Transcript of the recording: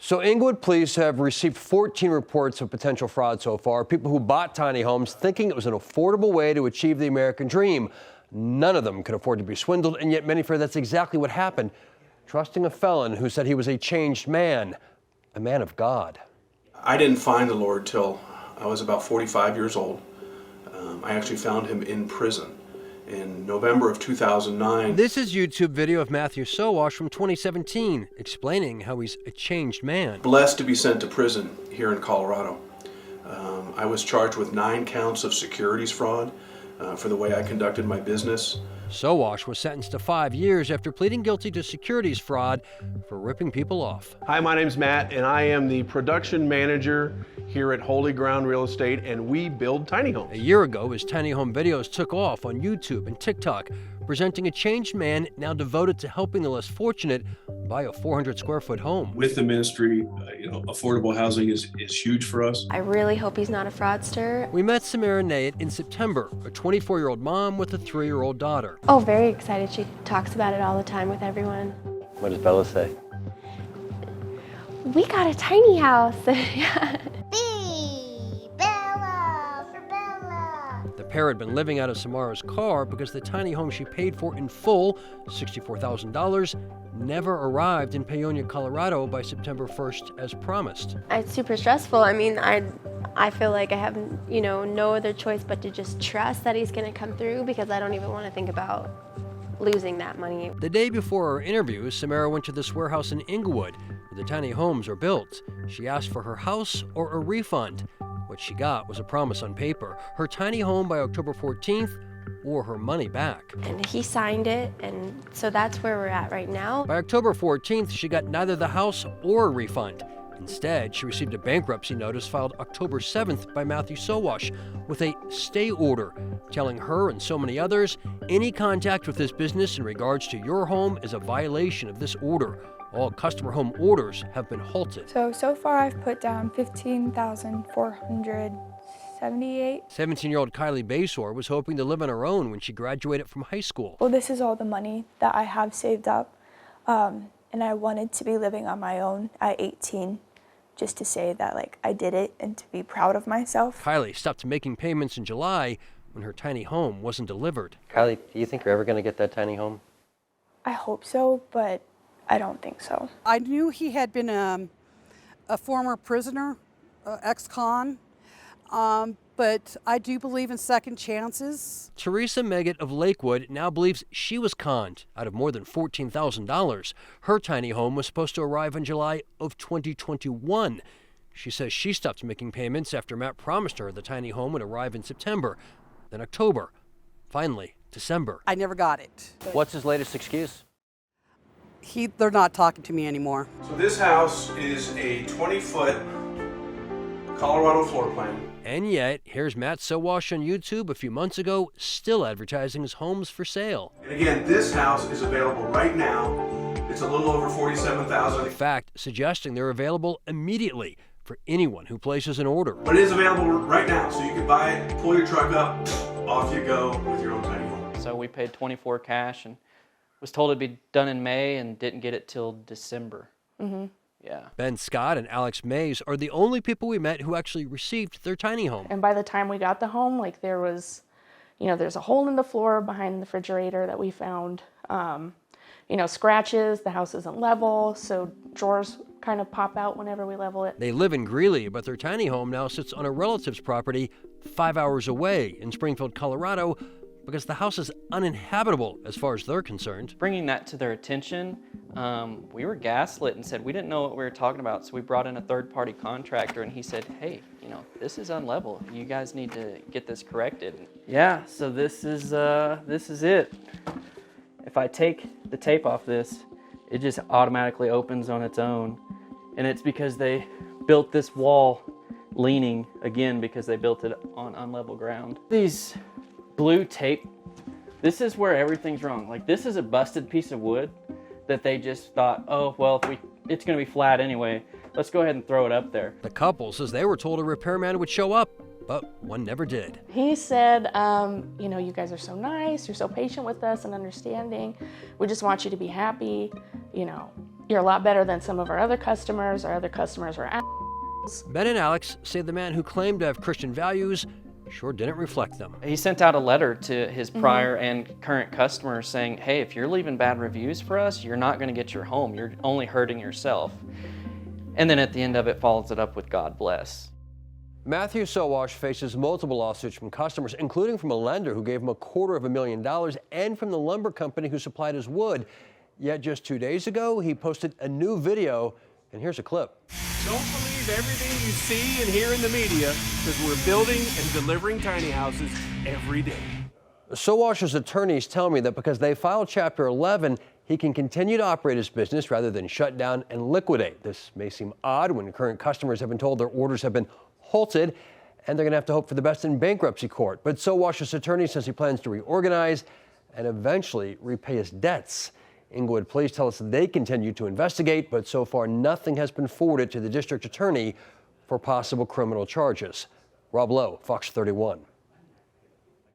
So Inglewood police have received 14 reports of potential fraud so far. People who bought tiny homes thinking it was an affordable way to achieve the American dream. None of them could afford to be swindled, and yet many fear that's exactly what happened. Trusting a felon who said he was a changed man, a man of God. I didn't find the Lord till I was about 45 years old. I actually found him in prison in November of 2009. This is YouTube video of Matthew Sowash from 2017, explaining how he's a changed man. Blessed to be sent to prison here in Colorado. I was charged with 9 counts of securities fraud for the way I conducted my business. Sowash was sentenced to 5 years after pleading guilty to securities fraud for ripping people off. Hi, my name's Matt, and I am the production manager here at Holy Ground Real Estate, and we build tiny homes. A year ago, his tiny home videos took off on YouTube and TikTok, presenting a changed man now devoted to helping the less fortunate buy a 400-square-foot home. With the ministry, affordable housing is huge for us. I really hope he's not a fraudster. We met Samara Nayat in September, a 24-year-old mom with a 3-year-old daughter. Oh, very excited. She talks about it all the time with everyone. What does Bella say? We got a tiny house. The pair had been living out of Samara's car because the tiny home she paid for in full, $64,000, never arrived in Paonia, Colorado by September 1st as promised. It's super stressful. I mean, I feel like I have, no other choice but to just trust that he's going to come through, because I don't even want to think about losing that money. The day before our interview, Samara went to this warehouse in Inglewood, where the tiny homes are built. She asked for her house or a refund. What she got was a promise on paper, her tiny home by October 14th, or her money back. And he signed it, and so that's where we're at right now. By October 14th, she got neither the house or a refund. Instead, she received a bankruptcy notice filed October 7th by Matthew Sowash with a stay order, telling her and so many others, any contact with this business in regards to your home is a violation of this order. All customer home orders have been halted. So far I've put down $15,478. 17-year-old Kylie Basor was hoping to live on her own when she graduated from high school. Well, this is all the money that I have saved up, and I wanted to be living on my own at 18, just to say that I did it and to be proud of myself. Kylie stopped making payments in July when her tiny home wasn't delivered. Kylie, do you think you're ever going to get that tiny home? I hope so, but I don't think so. I knew he had been a former prisoner, ex-con, but I do believe in second chances. Teresa Meggett of Lakewood now believes she was conned out of more than $14,000. Her tiny home was supposed to arrive in July of 2021. She says she stopped making payments after Matt promised her the tiny home would arrive in September, then October, finally December. I never got it. What's his latest excuse? They're not talking to me anymore. So this house is a 20-foot Colorado floor plan. And yet, here's Matt Sowash on YouTube a few months ago, still advertising his homes for sale. And again, this house is available right now. It's a little over $47,000. In fact, suggesting they're available immediately for anyone who places an order. But it is available right now, so you can buy it, pull your truck up, off you go with your own tiny home. So we paid $24,000 cash and was told it'd be done in May and didn't get it till December. Mm-hmm. Yeah. Ben Scott and Alex Mays are the only people we met who actually received their tiny home. And by the time we got the home, there was, there's a hole in the floor behind the refrigerator that we found. Scratches, the house isn't level, so drawers kind of pop out whenever we level it. They live in Greeley, but their tiny home now sits on a relative's property 5 hours away in Springfield, Colorado, because the house is uninhabitable as far as they're concerned. Bringing that to their attention, we were gaslit and said we didn't know what we were talking about, so we brought in a third-party contractor, and he said, hey, this is unlevel. You guys need to get this corrected. Yeah, so this is it. If I take the tape off this, it just automatically opens on its own, and it's because they built this wall leaning, again, because they built it on unlevel ground. These blue tape, this is where everything's wrong. This is a busted piece of wood that they just thought, oh, well, it's going to be flat anyway. Let's go ahead and throw it up there. The couple says they were told a repairman would show up, but one never did. He said, you guys are so nice, you're so patient with us and understanding. We just want you to be happy. you're a lot better than some of our other customers. Our other customers are assholes. Ben and Alex say the man who claimed to have Christian values sure didn't reflect them. He sent out a letter to his prior and current customers saying, hey, if you're leaving bad reviews for us, you're not going to get your home. You're only hurting yourself. And then at the end of it, follows it up with God bless. Matthew Sowash faces multiple lawsuits from customers, including from a lender who gave him $250,000 and from the lumber company who supplied his wood. Yet just 2 days ago, he posted a new video, and here's a clip. Don't believe everything you see and hear in the media, because we're building and delivering tiny houses every day. Sowash's attorneys tell me that because they filed Chapter 11, he can continue to operate his business rather than shut down and liquidate. This may seem odd when current customers have been told their orders have been halted, and they're going to have to hope for the best in bankruptcy court. But Sowash's attorney says he plans to reorganize and eventually repay his debts. Inglewood police tell us they continue to investigate, but so far nothing has been forwarded to the district attorney for possible criminal charges. Rob Lowe, Fox 31.